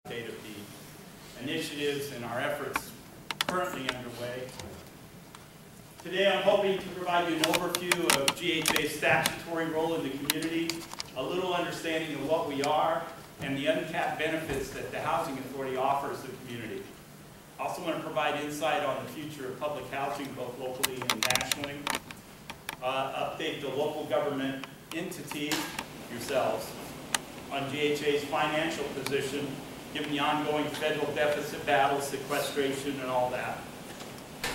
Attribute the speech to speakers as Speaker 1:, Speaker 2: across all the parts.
Speaker 1: Of the initiatives and our efforts currently underway. Today I'm hoping to provide you an overview of GHA's statutory role in the community, a little understanding of what we are, and the uncapped benefits that the Housing Authority offers the community. I also want to provide insight on the future of public housing, both locally and nationally. Update the local government entities, yourselves, on GHA's financial position, given the ongoing federal deficit battle, sequestration, and all that.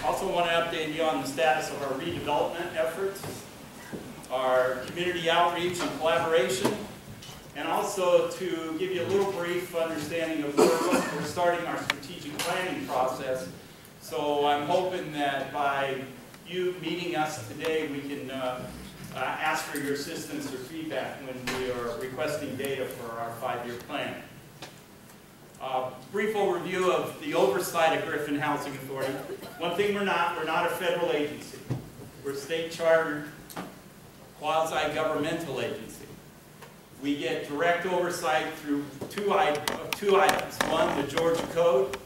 Speaker 1: Also want to update you on the status of our redevelopment efforts, our community outreach and collaboration, and also to give you a little brief understanding of where we're starting our strategic planning process. So I'm hoping that by you meeting us today, we can ask for your assistance or feedback when we are requesting data for our 5-year plan. Brief overview of the oversight of Griffin Housing Authority. One thing we're not a federal agency. We're a state chartered, quasi-governmental agency. We get direct oversight through two items. One, the Georgia Code,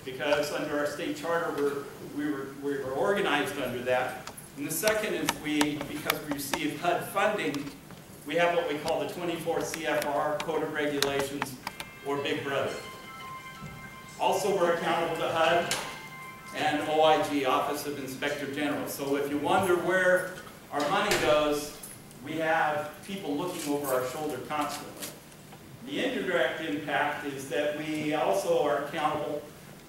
Speaker 1: because under our state charter we were organized under that. And the second is because we receive HUD funding, we have what we call the 24 CFR Code of Regulations, or Big Brother. Also, we're accountable to HUD and OIG, Office of Inspector General. So if you wonder where our money goes, we have people looking over our shoulder constantly. The indirect impact is that we also are accountable,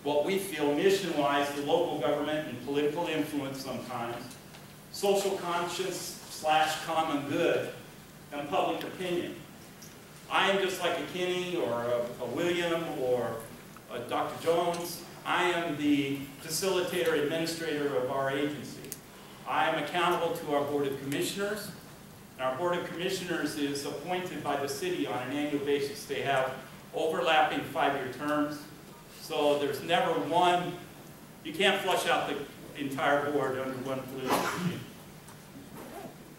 Speaker 1: what we feel mission-wise, to local government and political influence sometimes, social conscience / common good, and public opinion. I am just like a Kenny or a William or a Dr. Jones. I am the facilitator, administrator of our agency. I am accountable to our Board of Commissioners. And our Board of Commissioners is appointed by the city on an annual basis. They have overlapping 5-year terms. So there's never one, you can't flush out the entire board under one political regime.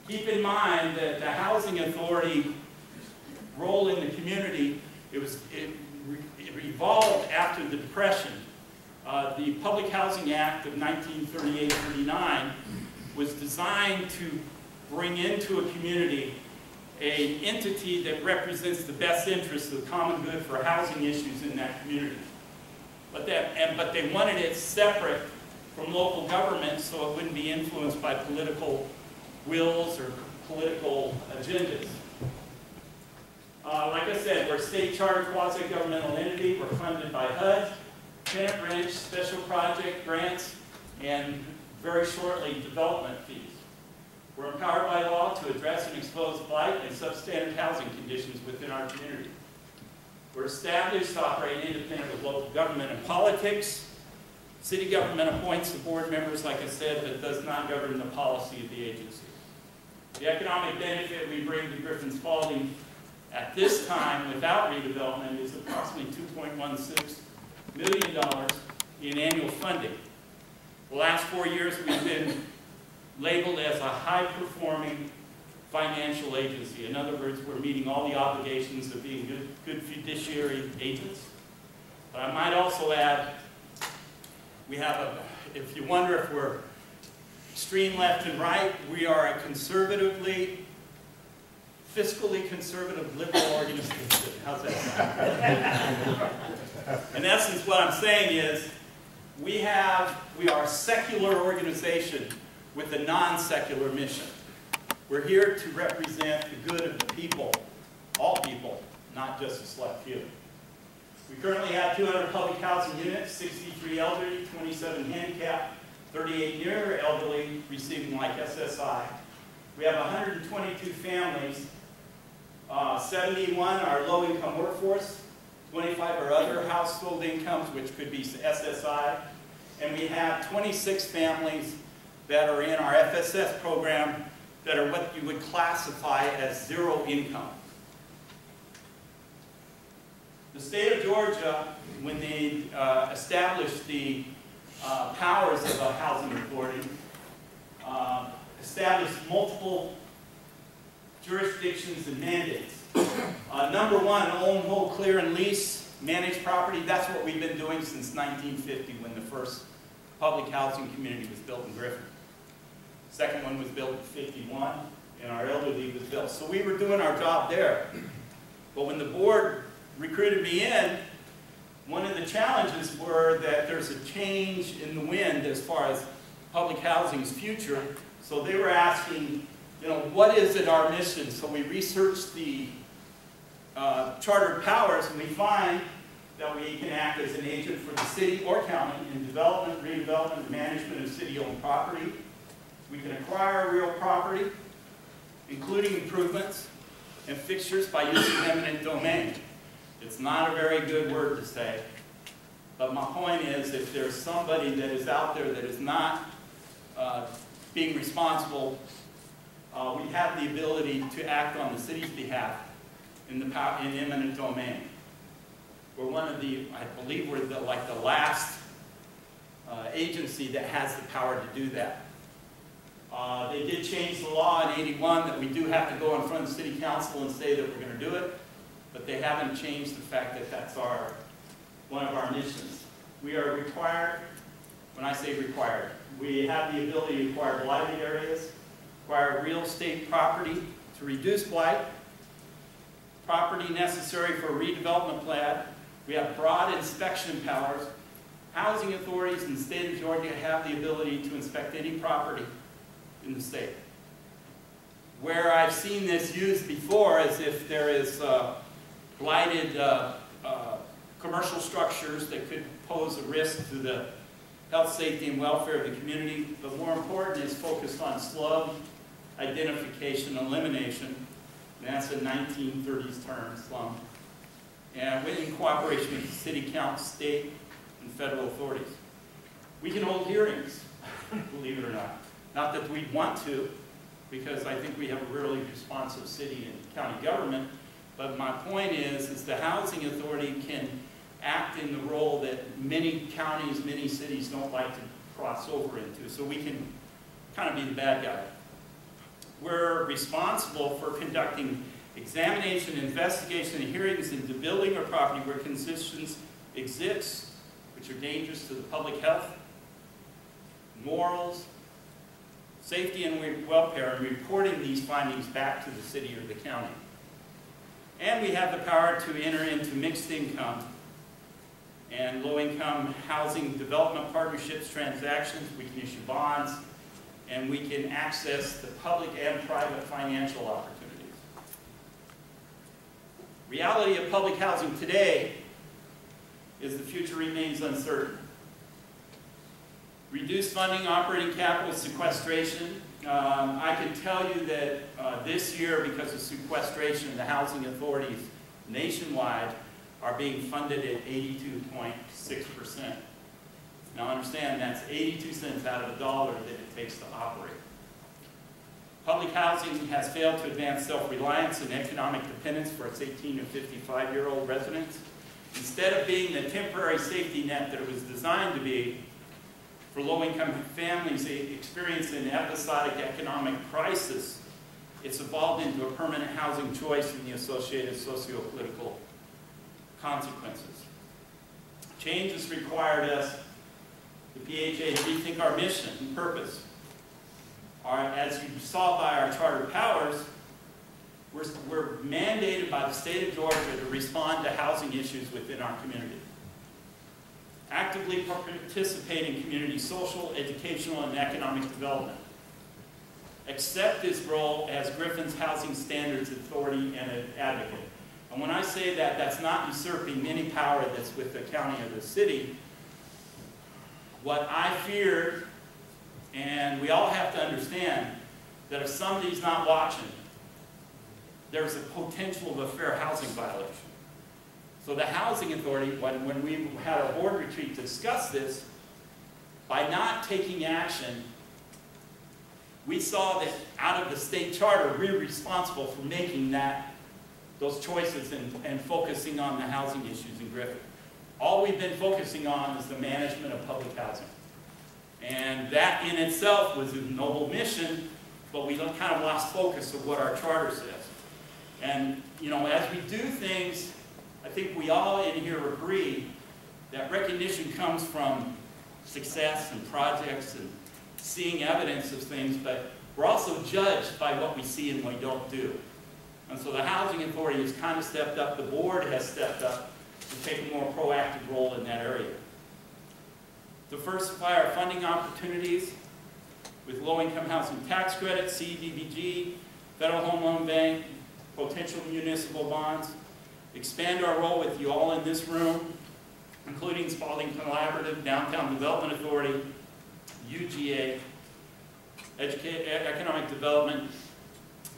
Speaker 1: Keep in mind that the Housing Authority role in the community, it evolved after the Depression. The Public Housing Act of 1938-39 was designed to bring into a community an entity that represents the best interests of the common good for housing issues in that community. But they wanted it separate from local government so it wouldn't be influenced by political wills or political agendas. Like I said, we're a state chartered quasi-governmental entity. We're funded by HUD, tenant branch, special project grants, and very shortly, development fees. We're empowered by law to address and expose blight and substandard housing conditions within our community. We're established to operate independent of local government and politics. City government appoints the board members, like I said, but does not govern the policy of the agency. The economic benefit we bring to Griffin's Spalding at this time, without redevelopment, is approximately $2.16 million in annual funding. The last 4 years, we've been labeled as a high-performing financial agency. In other words, we're meeting all the obligations of being good fiduciary agents. But I might also add, we have if you wonder if we're extreme left and right, we are a fiscally conservative liberal organization. How's that sound? In essence, what I'm saying is, we are a secular organization with a non-secular mission. We're here to represent the good of the people, all people, not just a select few. We currently have 200 public housing units, 63 elderly, 27 handicapped, 38 near elderly receiving like SSI. We have 122 families, 71 are low-income workforce, 25 are other household incomes, which could be SSI, and we have 26 families that are in our FSS program that are what you would classify as zero income. The state of Georgia, when they established the powers of a housing authority, established multiple jurisdictions and mandates. Number one, own, hold, clear, and lease manage property. That's what we've been doing since 1950 when the first public housing community was built in Griffin. Second one was built in 51, and our elderly was built. So we were doing our job there. But when the board recruited me in, one of the challenges were that there's a change in the wind as far as public housing's future. So they were asking, you know, what is it our mission? So we researched the chartered powers, and we find that we can act as an agent for the city or county in development, redevelopment, and management of city-owned property. We can acquire real property, including improvements and fixtures by using eminent domain. It's not a very good word to say, but my point is if there's somebody that is out there that is not being responsible, we have the ability to act on the city's behalf in eminent domain. We're one of the, I believe we're like the last agency that has the power to do that. They did change the law in '81 that we do have to go in front of the city council and say that we're going to do it, but they haven't changed the fact that that's one of our missions. We are required, when I say required, we have the ability to acquire blighted areas, acquire real estate property to reduce blight, property necessary for a redevelopment plan. We have broad inspection powers. Housing authorities in the state of Georgia have the ability to inspect any property in the state. Where I've seen this used before is if there is blighted commercial structures that could pose a risk to the health, safety, and welfare of the community, but more important is focused on slum identification and elimination. And that's a 1930s term, slum. And in cooperation with the city council, state, and federal authorities. We can hold hearings, believe it or not. Not that we'd want to, because I think we have a really responsive city and county government, but my point is the housing authority can act in the role that many counties, many cities don't like to cross over into, so we can kind of be the bad guy. We're responsible for conducting examination, investigation, and hearings into building or property where conditions exist, which are dangerous to the public health, morals, safety, and welfare, and reporting these findings back to the city or the county. And we have the power to enter into mixed income and low-income housing development partnerships, transactions. We can issue bonds, and we can access the public and private financial opportunities. Reality of public housing today is the future remains uncertain. Reduced funding, operating capital, sequestration. I can tell you that this year, because of sequestration, the housing authorities nationwide are being funded at 82.6%. Now understand that's 82 cents out of a dollar that it takes to operate. Public housing has failed to advance self-reliance and economic dependence for its 18 to 55-year-old residents. Instead of being the temporary safety net that it was designed to be, for low-income families experiencing episodic economic crisis, it's evolved into a permanent housing choice and the associated socio-political consequences. Change has required us, the PHA, to rethink our mission and purpose. As you saw by our chartered powers, we're mandated by the state of Georgia to respond to housing issues within our community. Actively participate in community social, educational, and economic development. Accept his role as Griffin's Housing Standards Authority and an advocate. And when I say that, that's not usurping any power that's with the county or the city. What I fear, and we all have to understand, that if somebody's not watching, there's a potential of a fair housing violation. So the Housing Authority, when we had a board retreat to discuss this, by not taking action, we saw that out of the state charter, we're responsible for making those choices and focusing on the housing issues in Griffin. All we've been focusing on is the management of public housing. And that in itself was a noble mission, but we kind of lost focus of what our charter says. And, you know, as we do things I think we all in here agree that recognition comes from success and projects and seeing evidence of things, but we're also judged by what we see and what we don't do. And so the Housing Authority has kind of stepped up, the board has stepped up to take a more proactive role in that area. Diversify our funding opportunities with low-income housing tax credits, CDBG, Federal Home Loan Bank, potential municipal bonds. Expand our role with you all in this room, including Spalding Collaborative, Downtown Development Authority, UGA, Economic Development,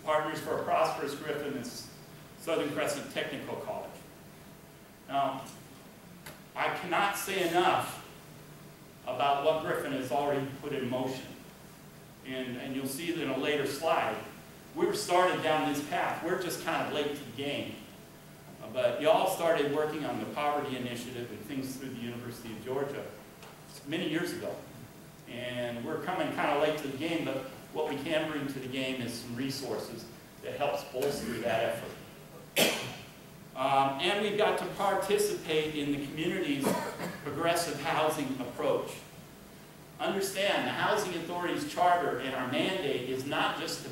Speaker 1: Partners for a Prosperous Griffin, and Southern Crescent Technical College. Now, I cannot say enough about what Griffin has already put in motion. And you'll see that in a later slide. We were started down this path. We're just kind of late to the game. But y'all started working on the poverty initiative and things through the University of Georgia many years ago. And we're coming kind of late to the game, but what we can bring to the game is some resources that helps bolster that effort. And we've got to participate in the community's progressive housing approach. Understand, the Housing Authority's charter and our mandate is not just to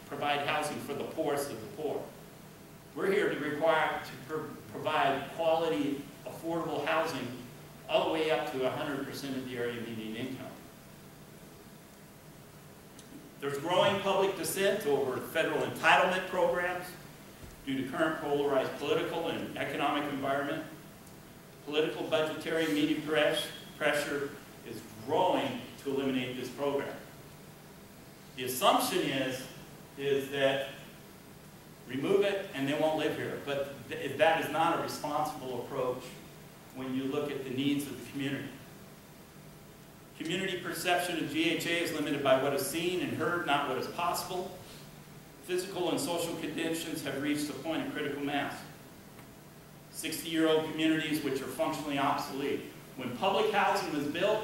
Speaker 1: provide housing for the poorest of the poor. We're here to provide quality, affordable housing all the way up to 100% of the area median income. There's growing public dissent over federal entitlement programs due to current polarized political and economic environment. Political, budgetary, and media pressure is growing to eliminate this program. The assumption is that remove it and they won't live here. But that is not a responsible approach when you look at the needs of the community. Community perception of GHA is limited by what is seen and heard, not what is possible. Physical and social conditions have reached a point of critical mass. 60-year-old communities which are functionally obsolete. When public housing was built,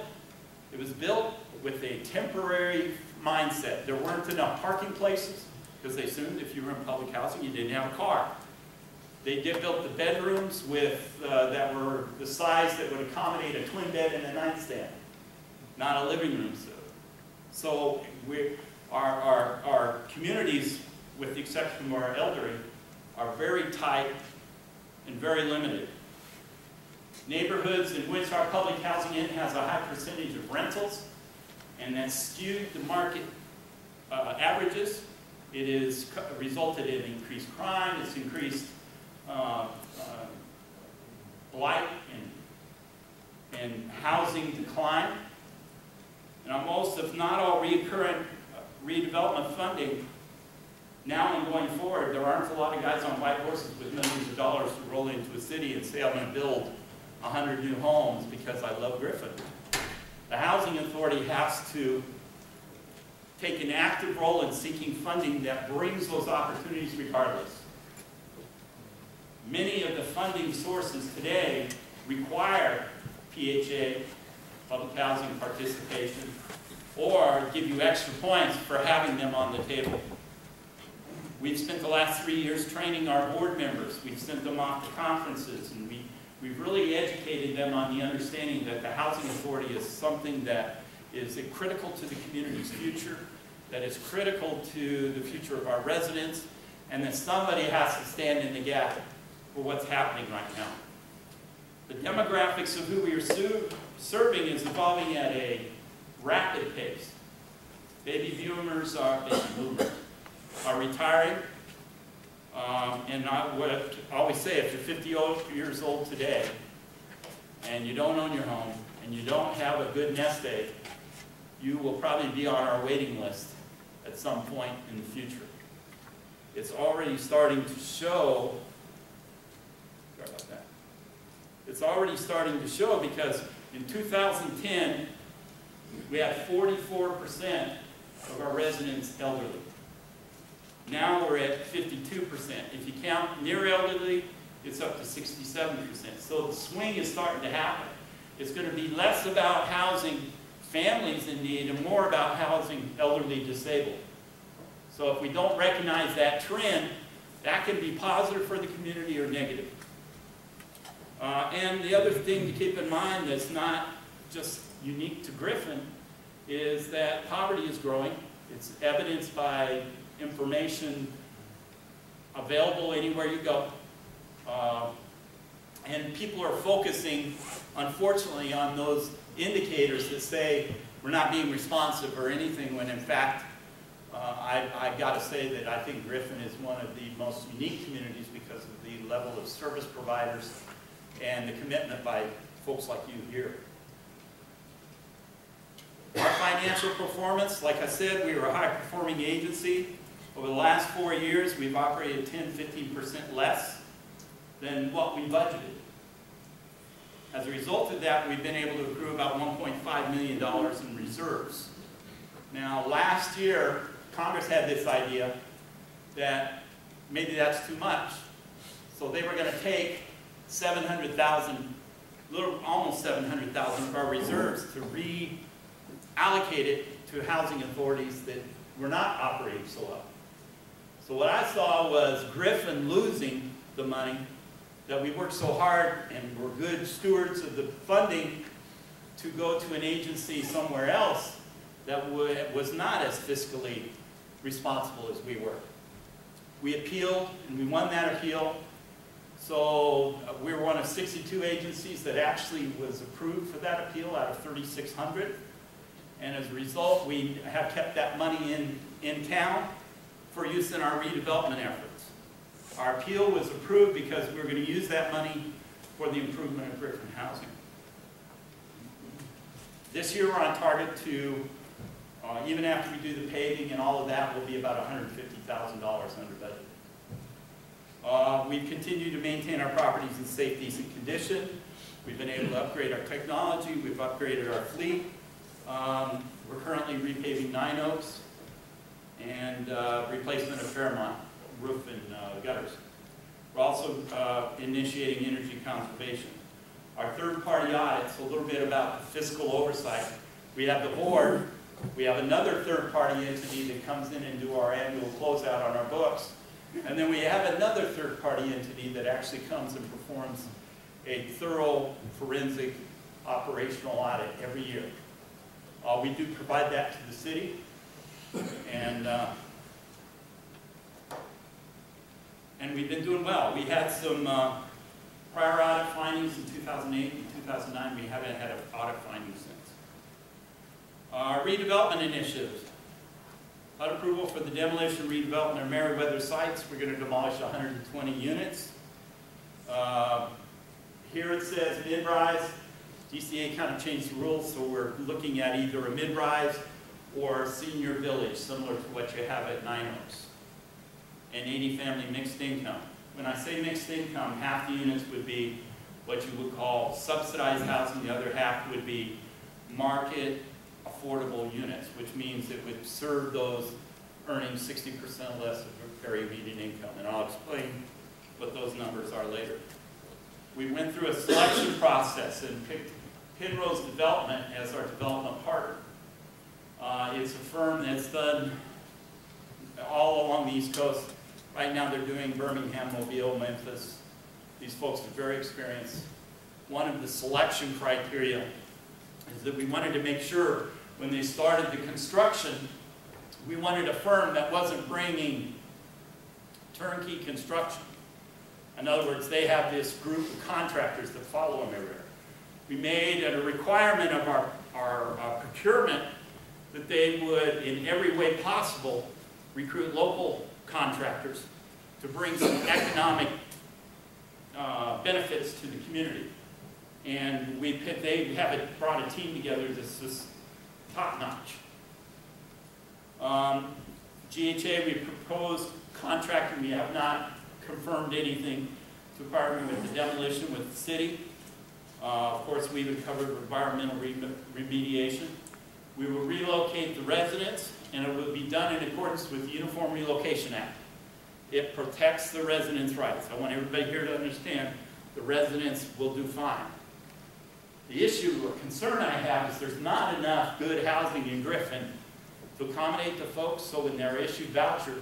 Speaker 1: it was built with a temporary mindset. There weren't enough parking places because they assumed if you were in public housing, you didn't have a car. They built the bedrooms that were the size that would accommodate a twin bed and a nightstand, not a living room. So our communities, with the exception of our elderly, are very tight and very limited. Neighborhoods in which our public housing has a high percentage of rentals, and that's skewed the market averages. It has resulted in increased crime, it's increased blight and housing decline. And most, if not all, recurrent redevelopment funding, now and going forward, there aren't a lot of guys on white horses with millions of dollars to roll into a city and say, I'm going to build 100 new homes because I love Griffin. The Housing Authority has to take an active role in seeking funding that brings those opportunities regardless. Many of the funding sources today require PHA, public housing participation, or give you extra points for having them on the table. We've spent the last 3 years training our board members. We've sent them off to conferences, and we've really educated them on the understanding that the Housing Authority is something that is critical to the community's future, that is critical to the future of our residents, and that somebody has to stand in the gap for what's happening right now. The demographics of who we are serving is evolving at a rapid pace. Baby boomers are retiring, and I would always say, if you're 50 years old today, and you don't own your home, and you don't have a good nest egg, you will probably be on our waiting list at some point in the future. It's already starting to show, sorry about that. It's already starting to show because in 2010, we had 44% of our residents elderly. Now we're at 52%. If you count near elderly, it's up to 67%. So the swing is starting to happen. It's going to be less about housing families in need and more about housing elderly disabled. So if we don't recognize that trend, that can be positive for the community or negative. And the other thing to keep in mind that's not just unique to Griffin is that poverty is growing. It's evidenced by information available anywhere you go. And people are focusing, unfortunately, on those indicators that say we're not being responsive or anything, when in fact, I've got to say that I think Griffin is one of the most unique communities because of the level of service providers and the commitment by folks like you here. Our financial performance, like I said, we were a high-performing agency. Over the last 4 years, we've operated 10–15% less than what we budgeted. As a result of that, we've been able to accrue about $1.5 million in reserves. Now, last year, Congress had this idea that maybe that's too much. So they were going to take 700,000, almost 700,000 of our reserves to reallocate it to housing authorities that were not operating so well. So what I saw was Griffin losing the money that we worked so hard and were good stewards of the funding to go to an agency somewhere else that was not as fiscally responsible as we were. We appealed, and we won that appeal. So we were one of 62 agencies that actually was approved for that appeal out of 3,600. And as a result, we have kept that money in town for use in our redevelopment efforts. Our appeal was approved because we were going to use that money for the improvement of Griffin housing. This year we're on target to, even after we do the paving and all of that, will be about $150,000 under budget. We've continued to maintain our properties in safe, decent condition. We've been able to upgrade our technology. We've upgraded our fleet. We're currently repaving 9 Oaks and replacement of Fairmont roof and gutters. We're also initiating energy conservation. Our third-party audits, a little bit about the fiscal oversight. We have the board. We have another third-party entity that comes in and do our annual closeout on our books. And then we have another third-party entity that actually comes and performs a thorough forensic operational audit every year. We do provide that to the city. And we've been doing well. We had some prior audit findings in 2008 and 2009. We haven't had an audit finding since. Our redevelopment initiatives. HUD approval for the demolition and redevelopment of Meriwether sites. We're going to demolish 120 units. Here it says mid-rise. DCA kind of changed the rules, so we're looking at either a mid-rise or senior village, similar to what you have at 9 Oaks. And 80 family mixed income. When I say mixed income, half the units would be what you would call subsidized housing, the other half would be market affordable units, which means it would serve those earning 60% less of very immediate income. And I'll explain what those numbers are later. We went through a selection process and picked Penrose Development as our development partner. It's a firm that's done all along the East Coast. Right now they're doing Birmingham, Mobile, Memphis. These folks are very experienced. One of the selection criteria is that we wanted to make sure when they started the construction, we wanted a firm that wasn't bringing turnkey construction. In other words, they have this group of contractors that follow them everywhere. We made it a requirement of our procurement that they would, in every way possible, recruit local contractors to bring some economic benefits to the community. And they have brought a team together that's just top-notch. GHA, we proposed contracting. We have not confirmed anything to partner with the demolition with the city. Of course, we even covered environmental remediation. We will relocate the residents, and it will be done in accordance with the Uniform Relocation Act. It protects the residents' rights. I want everybody here to understand the residents will do fine. The issue or concern I have is there's not enough good housing in Griffin to accommodate the folks, so when they're issued voucher,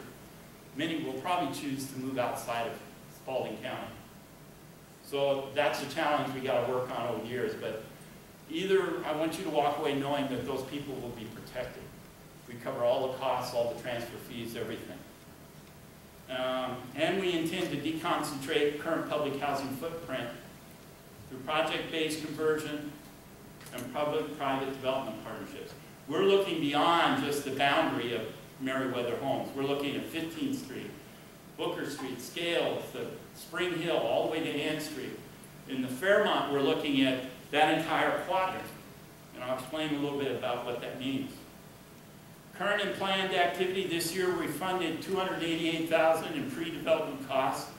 Speaker 1: many will probably choose to move outside of Spalding County. So that's a challenge we got to work on over the years. But either I want you to walk away knowing that those people will be protected. We cover all the costs, all the transfer fees, everything. And we intend to deconcentrate current public housing footprint through project-based conversion and public-private development partnerships. We're looking beyond just the boundary of Meriwether Homes. We're looking at 15th Street, Booker Street, Scales, the Spring Hill, all the way to Ann Street. In the Fairmont, we're looking at that entire quadrant. And I'll explain a little bit about what that means. Current and planned activity this year, we funded $288,000 in pre-development costs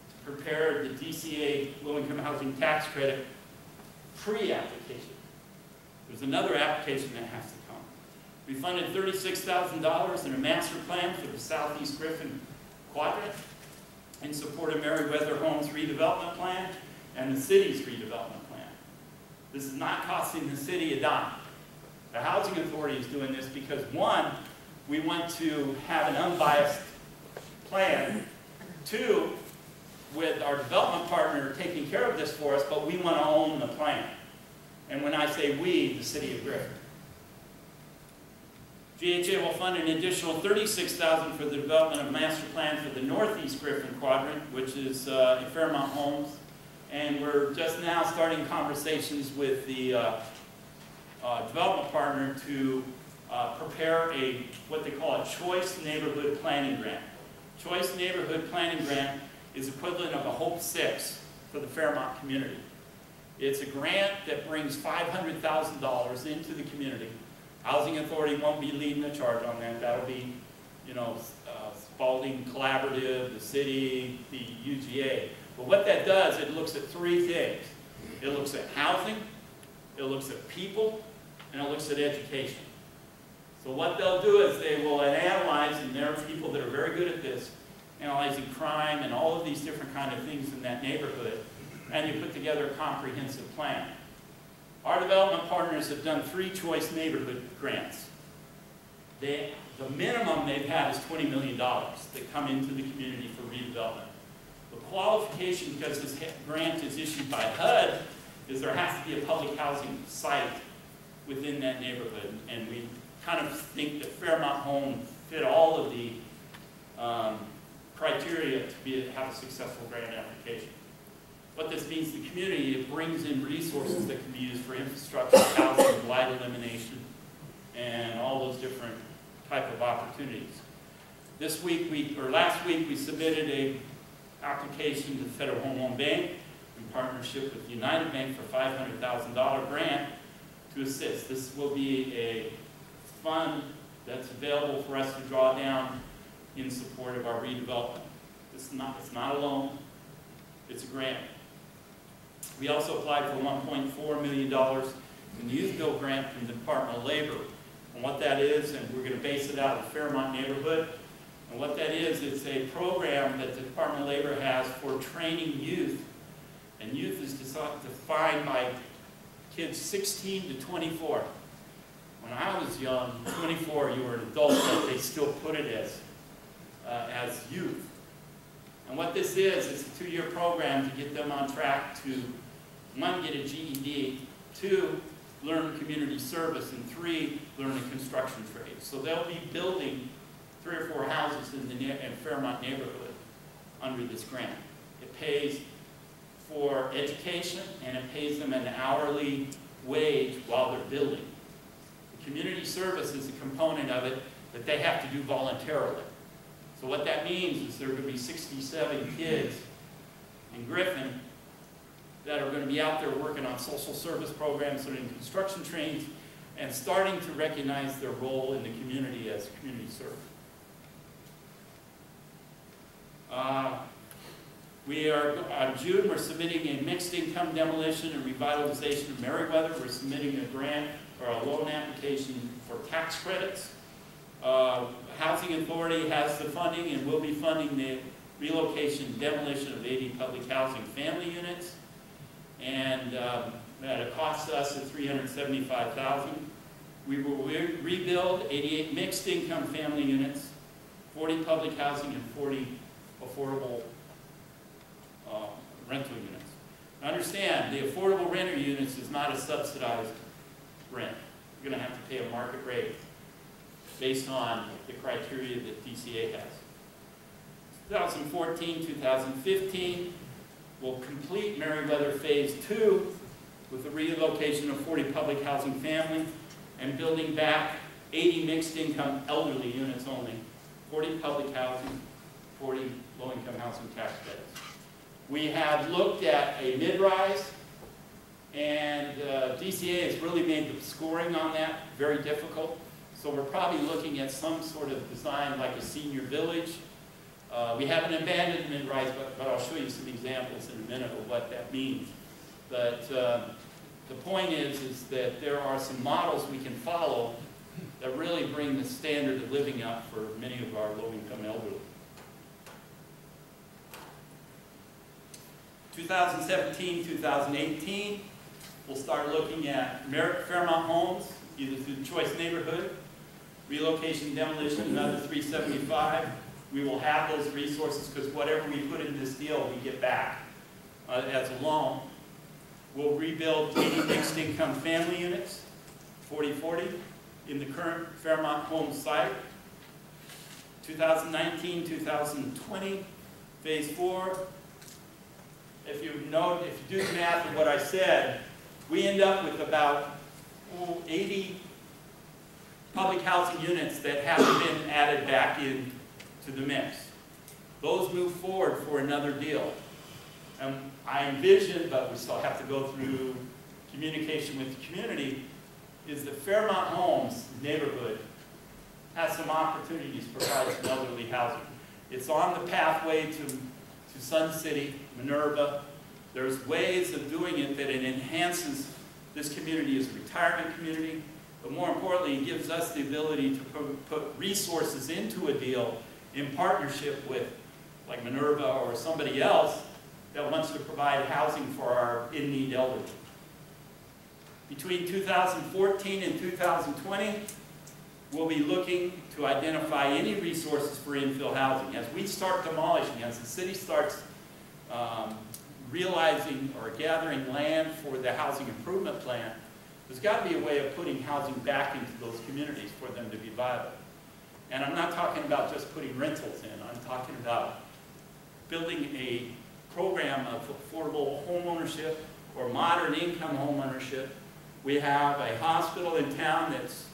Speaker 1: to prepare the DCA low-income housing tax credit pre-application. There's another application that has to come. We funded $36,000 in a master plan for the Southeast Griffin quadrant in support of Meriwether Homes redevelopment plan and the city's redevelopment plan. This is not costing the city a dime. The Housing Authority is doing this because, one, we want to have an unbiased plan. Two, with our development partner taking care of this for us, but we want to own the plan. And when I say we, the city of Griffin. GHA will fund an additional $36,000 for the development of master plan for the Northeast Griffin quadrant, which is Fairmont Homes. And we're just now starting conversations with the development partner to prepare what they call a Choice Neighborhood Planning Grant. Choice Neighborhood Planning Grant is equivalent of a Hope 6 for the Fairmont community. It's a grant that brings $500,000 into the community. Housing Authority won't be leading the charge on that. That'll be, Spalding Collaborative, the city, the UGA. But what that does, it looks at three things. It looks at housing, it looks at people, and it looks at education. So what they'll do is they will analyze, and there are people that are very good at this, analyzing crime and all of these different kind of things in that neighborhood, and you put together a comprehensive plan. Our development partners have done 3 choice neighborhood grants. The minimum they've had is $20 million that come into the community for redevelopment. The qualification, because this grant is issued by HUD, is there has to be a public housing site within that neighborhood. And we kind of think that Fairmont Homes fit all of the criteria to have a successful grant application. What this means to the community, it brings in resources that can be used for infrastructure, housing, blight elimination, and all those different type of opportunities. Last week, we submitted an application to the Federal Home Loan Bank in partnership with United Bank for $500,000 grant to assist. This will be a fund that's available for us to draw down in support of our redevelopment. It's not a loan, it's a grant. We also applied for $1.4 million in the Youth Build grant from the Department of Labor. And what that is, and we're going to base it out of the Fairmont neighborhood, and what that is, it's a program that the Department of Labor has for training youth. And youth is defined by kids 16 to 24. When I was young, 24, you were an adult, but they still put it as youth. And what this is, it's a 2-year program to get them on track to, 1, get a GED, 2, learn community service, and 3, learn a construction trade. So they'll be building 3 or 4 houses in the Fairmont neighborhood under this grant. It pays for education, and it pays them an hourly wage while they're building. The community service is a component of it that they have to do voluntarily. So what that means is there are going to be 67 kids in Griffin that are going to be out there working on social service programs, learning construction trades, and starting to recognize their role in the community as community service. In June, we're submitting a mixed income demolition and revitalization of Meriwether. We're submitting a grant or a loan application for tax credits. Housing Authority has the funding and will be funding the relocation and demolition of 80 public housing family units. And that costs us at $375,000. We will rebuild 88 mixed income family units, 40 public housing, and 40 affordable rental units. understand, the affordable renter units is not a subsidized rent. You're going to have to pay a market rate based on the criteria that DCA has. 2014, 2015, we'll complete Merriweather Phase 2 with the relocation of 40 public housing families and building back 80 mixed-income elderly units only, 40 public housing, 40 low-income housing tax credits. We have looked at a mid-rise, and DCA has really made the scoring on that very difficult. So we're probably looking at some sort of design like a senior village. We haven't abandoned mid-rise, but I'll show you some examples in a minute of what that means. But the point is that there are some models we can follow that really bring the standard of living up for many of our low-income elderly. 2017, 2018, we'll start looking at Fairmont Homes, either through the Choice Neighborhood, relocation, demolition, another 375. We will have those resources because whatever we put in this deal, we get back as a loan. We'll rebuild 80 mixed income family units, 40-40, in the current Fairmont Homes site. 2019, 2020, Phase 4. If you do the math of what I said, we end up with about 80 public housing units that haven't been added back in to the mix. Those move forward for another deal. I envision, but we still have to go through communication with the community, is the Fairmont Homes neighborhood has some opportunities to provide some elderly housing. It's on the pathway to Sun City, Minerva. There's ways of doing it that it enhances this community as a retirement community, but more importantly, it gives us the ability to put resources into a deal in partnership with, like Minerva or somebody else that wants to provide housing for our in-need elderly. Between 2014 and 2020, we'll be looking to identify any resources for infill housing. As we start demolishing, as the city starts realizing or gathering land for the housing improvement plan, there's got to be a way of putting housing back into those communities for them to be viable. And I'm not talking about just putting rentals in. I'm talking about building a program of affordable home ownership or modern income home ownership. We have a hospital in town that's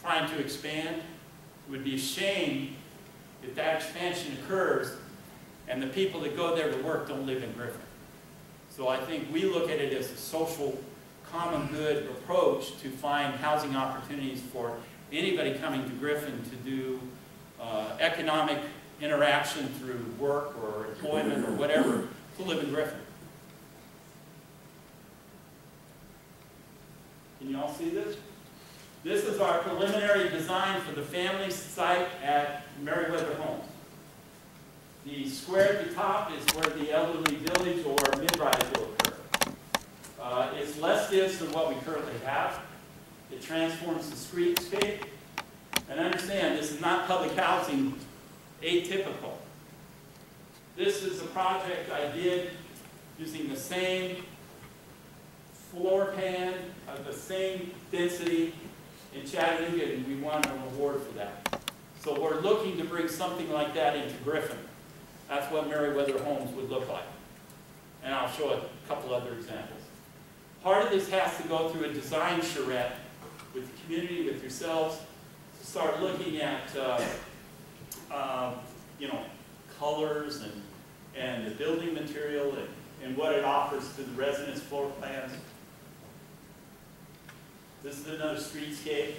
Speaker 1: trying to expand. It would be a shame if that expansion occurs and the people that go there to work don't live in Griffin. So I think we look at it as a social common good approach to find housing opportunities for anybody coming to Griffin to do economic interaction through work or employment or whatever to live in Griffin. Can you all see this? This is our preliminary design for the family site at Merriweather Homes. The square at the top is where the elderly village or mid-rise will occur. It's less dense than what we currently have. It transforms the streetscape. And understand, this is not public housing atypical. This is a project I did using the same floor plan, the same density in Chattanooga, and we won an award for that. So we're looking to bring something like that into Griffin. That's what Merriweather Homes would look like. And I'll show a couple other examples. Part of this has to go through a design charrette with the community, with yourselves, to start looking at colors and the building material and what it offers to the residents' floor plans. This is another streetscape.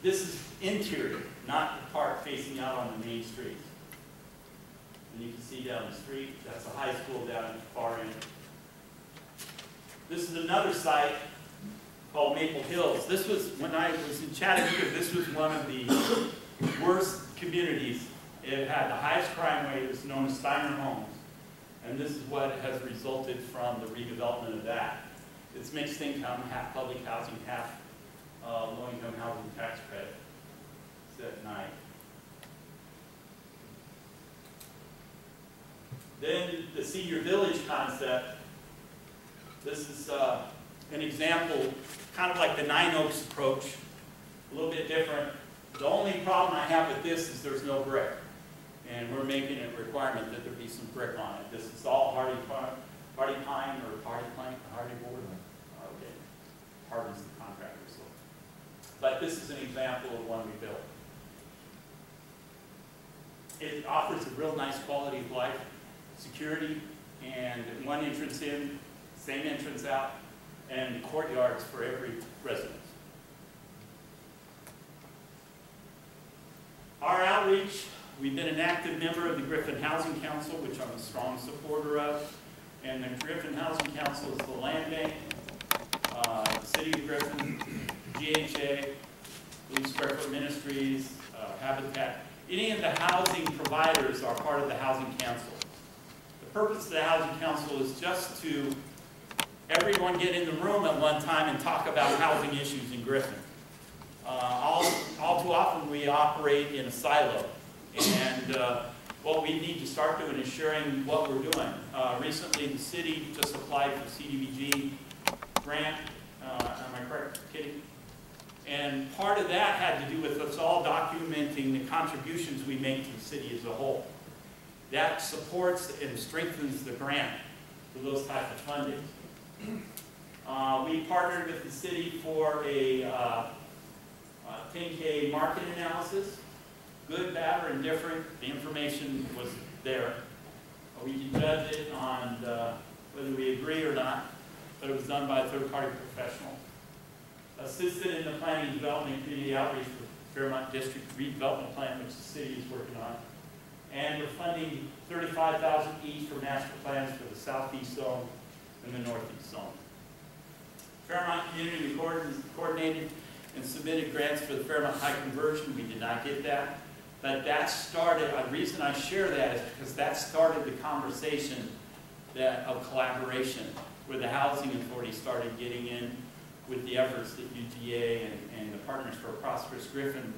Speaker 1: This is interior, not the part facing out on the main street. And you can see down the street, that's a high school down at the far end. This is another site called Maple Hills. This was, when I was in Chattanooga, this was one of the worst communities. It had the highest crime rate. It was known as Steiner Homes. And this is what has resulted from the redevelopment of that. It's mixed income, half public housing, half low-income housing tax credit. It's at night. Then the senior village concept. This is an example, kind of like the Nine Oaks approach, a little bit different. The only problem I have with this is there's no brick. And we're making it a requirement that there be some brick on it. This is all hardy pine or hardy plank or hardy board. Okay, Hardy's the contractor. So. But this is an example of one we built. It offers a real nice quality of life, security, and one entrance in, same entrance out, and courtyards for every residence. Our outreach, we've been an active member of the Griffin Housing Council, which I'm a strong supporter of. And the Griffin Housing Council is the land bank, the City of Griffin, GHA, Blue Square Foot Ministries, Habitat. Any of the housing providers are part of the Housing Council. The purpose of the Housing Council is just to everyone get in the room at one time and talk about housing issues in Griffin. All too often we operate in a silo, and what we need to start doing is sharing what we're doing. Recently the city just applied for CDBG grant, am I correct, Kitty? And part of that had to do with us all documenting the contributions we make to the city as a whole. That supports and strengthens the grant for those types of funding. We partnered with the city for a 10K market analysis. Good, bad, or indifferent, the information was there. We can judge it on whether we agree or not, but it was done by a third-party professional. Assisted in the planning and development community outreach for Fairmont District redevelopment plan, which the city is working on. And we're funding $35,000 each for master plans for the southeast zone and the northeast zone. Fairmont Community coordinated and submitted grants for the Fairmont High Conversion. We did not get that. But that started, the reason I share that is because that started the conversation of collaboration, where the Housing Authority started getting in with the efforts that UGA and the Partners for a Prosperous Griffin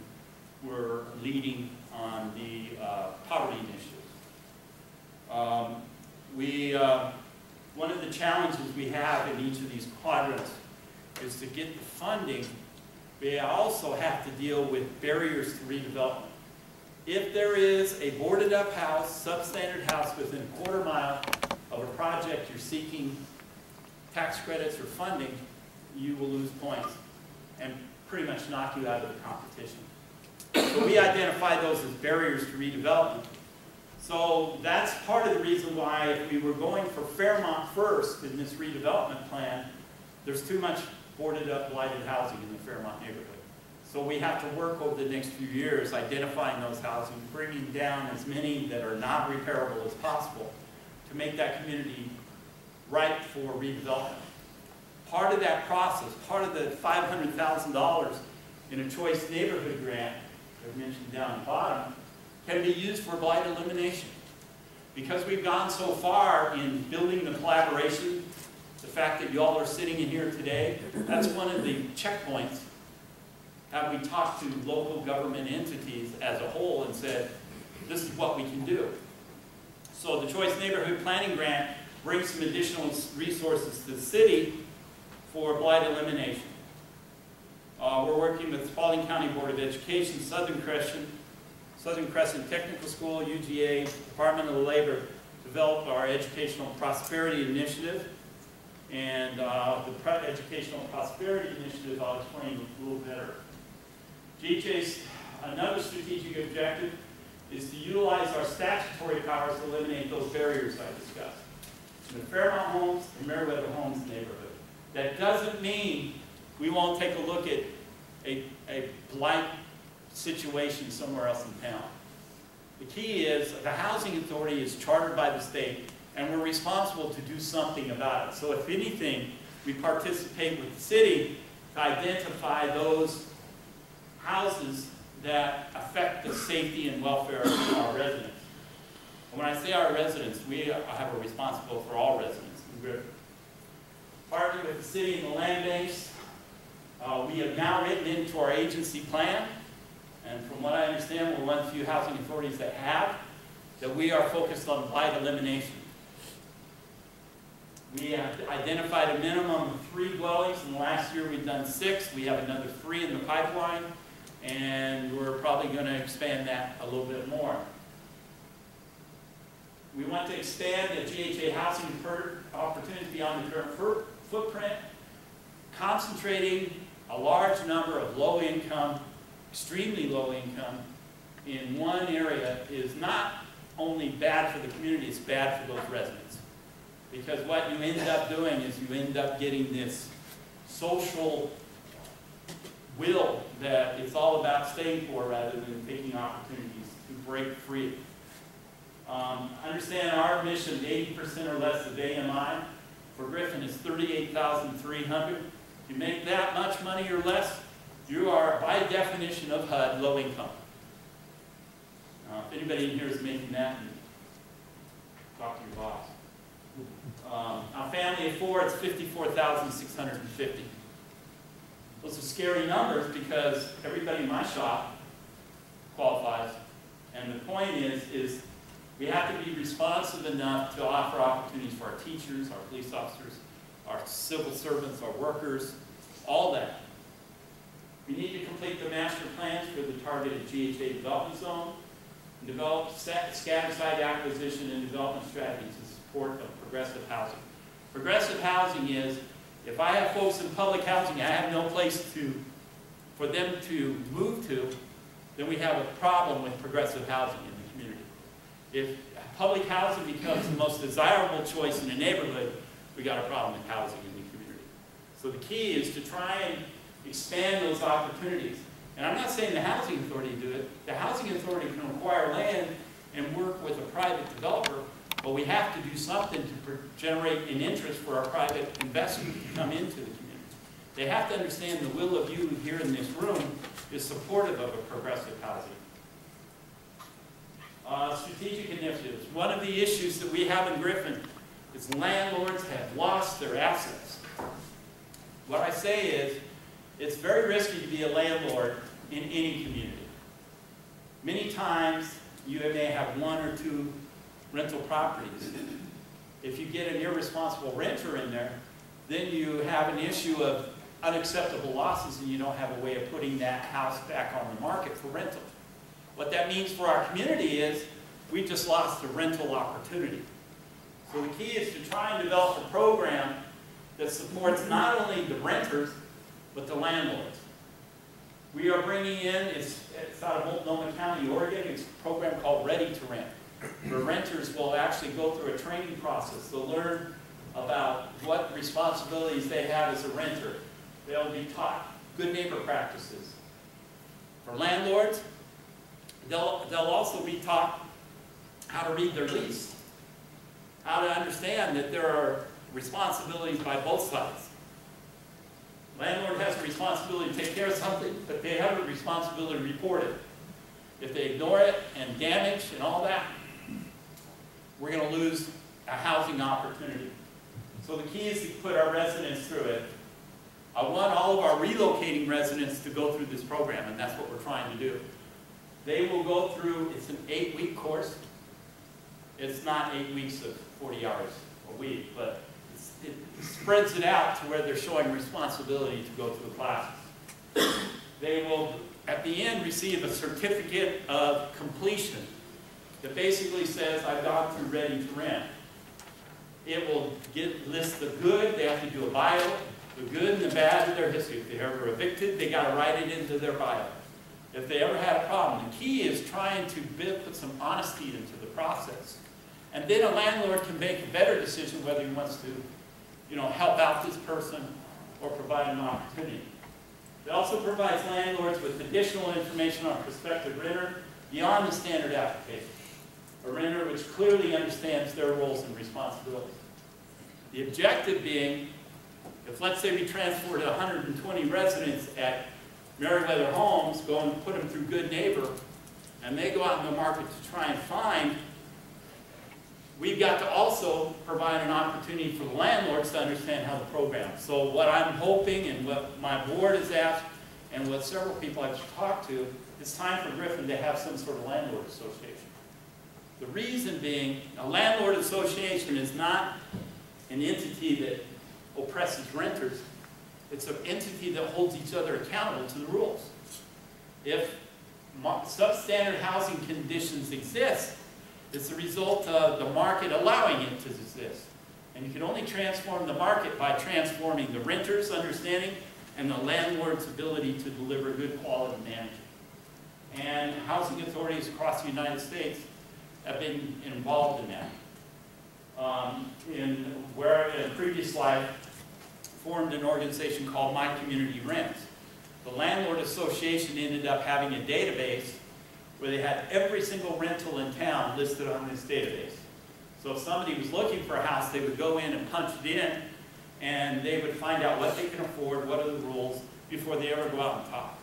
Speaker 1: were leading on the poverty initiatives. One of the challenges we have in each of these quadrants is to get the funding. We also have to deal with barriers to redevelopment. If there is a boarded up house, substandard house within a quarter mile of a project you're seeking tax credits or funding, you will lose points and pretty much knock you out of the competition. So we identify those as barriers to redevelopment. So that's part of the reason why if we were going for Fairmont first in this redevelopment plan, there's too much boarded up blighted housing in the Fairmont neighborhood. So we have to work over the next few years identifying those housing, bringing down as many that are not repairable as possible to make that community ripe for redevelopment. Part of that process, part of the $500,000 in a choice neighborhood grant, as mentioned down at the bottom, can be used for blight elimination. Because we've gone so far in building the collaboration, the fact that y'all are sitting in here today, that's one of the checkpoints. Have we talked to local government entities as a whole and said, this is what we can do. So the Choice Neighborhood Planning Grant brings some additional resources to the city for blight elimination. We're working with Spalding County Board of Education, Southern Crescent Technical School, UGA, Department of Labor, develop our Educational Prosperity Initiative. And the Educational Prosperity Initiative I'll explain a little better. GHA's another strategic objective is to utilize our statutory powers to eliminate those barriers I discussed. In the Fairmont Homes and Meriwether Homes neighborhood. That doesn't mean we won't take a look at a blight situation somewhere else in town. The key is the Housing Authority is chartered by the state and we're responsible to do something about it. So if anything, we participate with the city to identify those houses that affect the safety and welfare of our residents. And when I say our residents, we are responsible for all residents in Griffin. Partnering with the city and the land banks, we have now written into our agency plan, and from what I understand, we're one of the few housing authorities that have, that we are focused on blight elimination. We have identified a minimum of 3 dwellings, and last year we've done 6. We have another 3 in the pipeline, and we're probably going to expand that a little bit more. We want to expand the GHA housing opportunities beyond the current footprint, concentrating a large number of low-income, extremely low-income in one area is not only bad for the community, it's bad for those residents. Because what you end up doing is you end up getting this social will that it's all about staying for rather than taking opportunities to break free. Understand our mission, 80% or less of AMI for Griffin is $38,300. If you make that much money or less, you are, by definition of HUD, low income. If anybody in here is making that, talk to your boss. A family of 4, it's $54,650. Those are scary numbers because everybody in my shop qualifies. And the point is we have to be responsive enough to offer opportunities for our teachers, our police officers, our civil servants, our workers, all that. We need to complete the master plans for the targeted GHA development zone, and develop scatter site acquisition and development strategies in support of progressive housing. Progressive housing is, if I have folks in public housing, I have no place for them to move to, then we have a problem with progressive housing in the community. If public housing becomes the most desirable choice in a neighborhood, we got a problem with housing in the community. So the key is to try and expand those opportunities. And I'm not saying the housing authority do it. The housing authority can acquire land and work with a private developer, but we have to do something to generate an interest for our private investors to come into the community. They have to understand the will of you here in this room is supportive of a progressive housing. Strategic initiatives. One of the issues that we have in Griffin is landlords have lost their assets. What I say is, it's very risky to be a landlord in any community. Many times, you may have 1 or 2 rental properties. If you get an irresponsible renter in there, then you have an issue of unacceptable losses and you don't have a way of putting that house back on the market for rental. What that means for our community is we just lost a rental opportunity. So the key is to try and develop a program that supports not only the renters, but the landlords. We are bringing in, it's out of Multnomah County, Oregon, it's a program called Ready to Rent, where renters will actually go through a training process. They'll learn about what responsibilities they have as a renter. They'll be taught good neighbor practices. For landlords, they'll also be taught how to read their lease, how to understand that there are responsibilities by both sides. Landlord has a responsibility to take care of something, but they have a responsibility to report it. If they ignore it and damage and all that, we're going to lose a housing opportunity. So the key is to put our residents through it. I want all of our relocating residents to go through this program, and that's what we're trying to do. They will go through, it's an 8-week course. It's not 8 weeks of 40 hours a week, but it spreads it out to where they're showing responsibility to go through the classes. They will, at the end, receive a certificate of completion that basically says, I've gone through Ready to Rent. It will list the good, they have to do a bio, the good and the bad of their history. If they're ever evicted, they got to write it into their bio. If they ever had a problem, the key is trying to put some honesty into the process. And then a landlord can make a better decision whether he wants to help out this person or provide an opportunity. It also provides landlords with additional information on prospective renter beyond the standard application. A renter which clearly understands their roles and responsibilities. The objective being, if let's say we transport 120 residents at Meriwether Homes, go and put them through Good Neighbor, and they go out in the market to try and find, we've got to also provide an opportunity for the landlords to understand how the program. So what I'm hoping and what my board has asked and what several people I've talked to, it's time for Griffin to have some sort of landlord association. The reason being, a landlord association is not an entity that oppresses renters. It's an entity that holds each other accountable to the rules. If substandard housing conditions exist, it's the result of the market allowing it to exist. And you can only transform the market by transforming the renter's understanding and the landlord's ability to deliver good quality management. And housing authorities across the United States have been involved in that. In a previous life, formed an organization called My Community Rents. The Landlord Association ended up having a database where they had every single rental in town listed on this database. So if somebody was looking for a house, they would go in and punch it in, and they would find out what they can afford, what are the rules, before they ever go out and talk.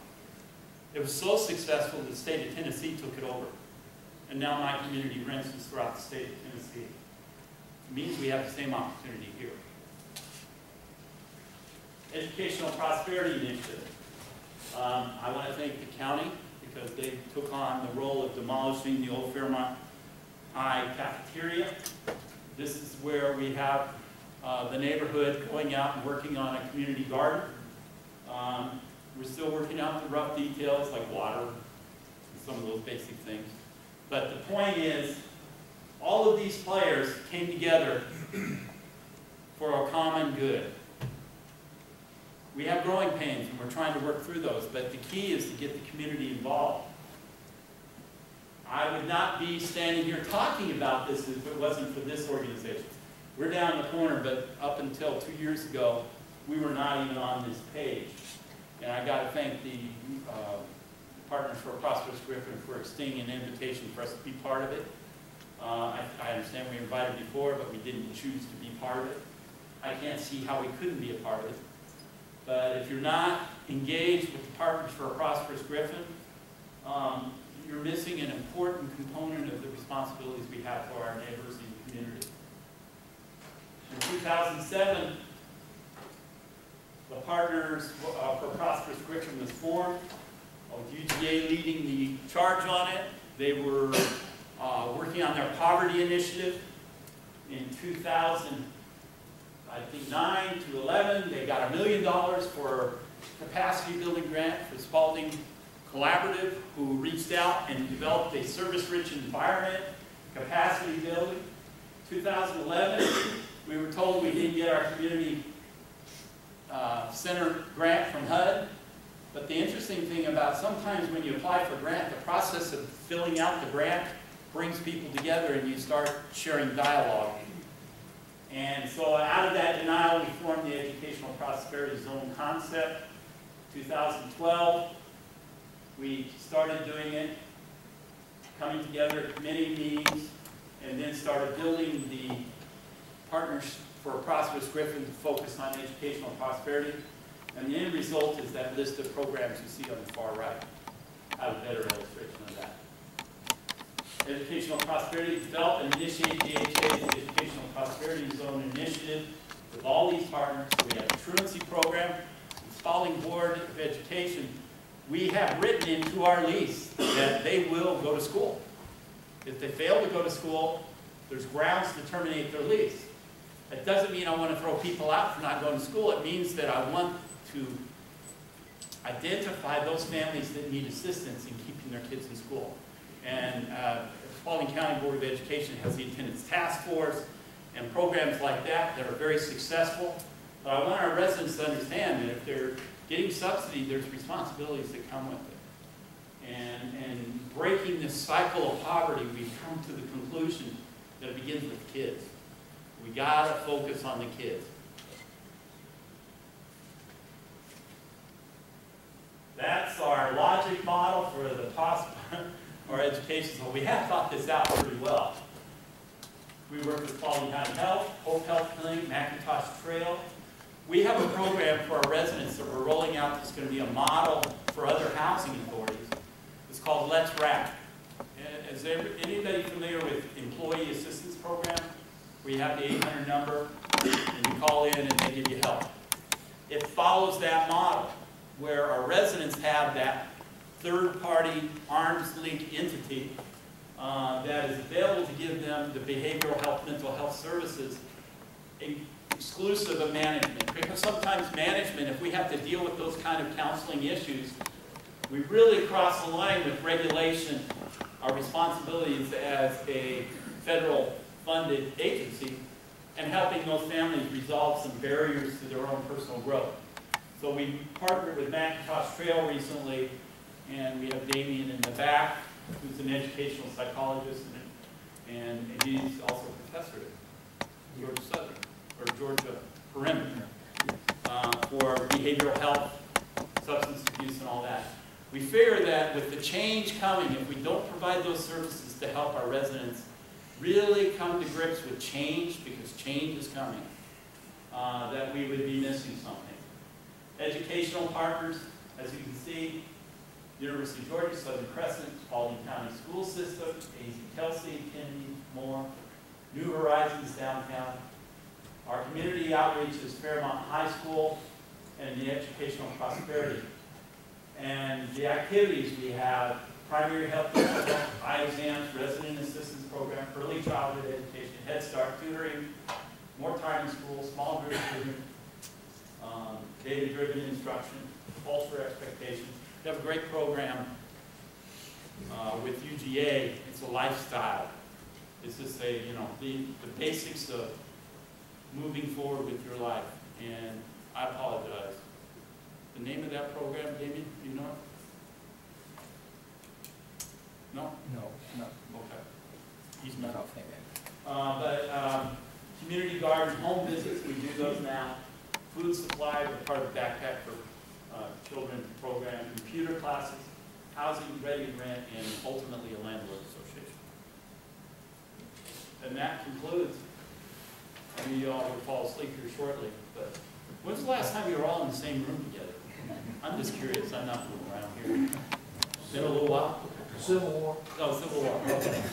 Speaker 1: It was so successful that the state of Tennessee took it over. And now My Community Rents is throughout the state of Tennessee. It means we have the same opportunity here. Educational Prosperity Initiative. I want to thank the county because they took on the role of demolishing the old Fairmont High cafeteria. This is where we have the neighborhood going out and working on a community garden. We're still working out the rough details like water and some of those basic things. But the point is, all of these players came together for a common good. We have growing pains and we're trying to work through those, but the key is to get the community involved. I would not be standing here talking about this if it wasn't for this organization. We're down the corner, but up until 2 years ago, we were not even on this page. And I got to thank the Partners for a Prosperous Griffin for extending an invitation for us to be part of it. I understand we were invited before, but we didn't choose to be part of it. I can't see how we couldn't be a part of it. But if you're not engaged with the Partners for a Prosperous Griffin, you're missing an important component of the responsibilities we have for our neighbors and community. In 2007, the Partners for a Prosperous Griffin was formed, with UGA leading the charge on it. They were working on their poverty initiative. In 2009 to 11, they got $1 million for capacity building grant for Spalding Collaborative, who reached out and developed a service-rich environment, capacity building. 2011, we were told we didn't get our community center grant from HUD. But the interesting thing about sometimes when you apply for a grant, the process of filling out the grant brings people together and you start sharing dialogue. And so out of that denial, we formed the Educational Prosperity Zone concept. 2012, we started doing it, coming together at committee meetings, and then started building the Partners for a Prosperous Griffin to focus on educational prosperity. And the end result is that list of programs you see on the far right. I have a better illustration of that. Educational Prosperity developed and initiated DHA's Educational Prosperity Zone Initiative with all these partners. We have a truancy program, the Spalding Board of Education. We have written into our lease that they will go to school. If they fail to go to school, there's grounds to terminate their lease. That doesn't mean I want to throw people out for not going to school. It means that I want to identify those families that need assistance in keeping their kids in school. And Spalding County Board of Education has the attendance task force and programs like that that are very successful. But I want our residents to understand that if they're getting subsidy, there's responsibilities that come with it. And breaking this cycle of poverty, we've come to the conclusion that it begins with kids. We gotta focus on the kids. That's our logic model for the our education. So we have thought this out pretty well. We work with Spalding County Health, Hope Health Clinic, McIntosh Trail. We have a program for our residents that we're rolling out that's going to be a model for other housing authorities. It's called Let's Wrap. Is anybody familiar with Employee Assistance Program? We have the 800 number, and you call in and they give you help. It follows that model, where our residents have that third-party arms-linked entity that is available to give them the behavioral health, mental health services exclusive of management, because sometimes management, if we have to deal with those kind of counseling issues, we really cross the line with regulation, our responsibilities as a federal funded agency, and helping those families resolve some barriers to their own personal growth. So we partnered with McIntosh Trail recently, and we have Damien in the back, who's an educational psychologist, and he's also a professor at Georgia Southern, or Georgia Perimeter, for behavioral health, substance abuse, and all that. We figure that with the change coming, if we don't provide those services to help our residents really come to grips with change, because change is coming, that we would be missing something. Educational partners, as you can see, University of Georgia, Southern Crescent, Paulding County School System, A.Z. Kelsey, Kennedy, Moore, New Horizons Downtown. Our community outreach is Fairmont High School and the Educational Prosperity. And the activities we have: primary health care, eye exams, resident assistance program, early childhood education, Head Start, tutoring, more time in school, small group tutoring, data-driven instruction, culture expectations. We have a great program with UGA. It's a lifestyle. It's just the basics of moving forward with your life. And I apologize. The name of that program, Damien, do you know it? No?
Speaker 2: No.
Speaker 1: Okay. He's not off but community garden, home visits, we do those now. Food supply, we're part of Backpack for Children program, computer classes, housing, ready to rent, and ultimately a landlord association. And that concludes. I mean, you all will fall asleep here shortly, but when's the last time you were all in the same room together? I'm just curious. I'm not moving around here. Been a little while?
Speaker 2: Civil War.
Speaker 1: Oh, Civil War. Okay.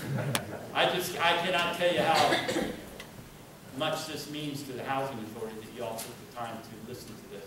Speaker 1: I cannot tell you how much this means to the Housing Authority that you all took the time to listen to this.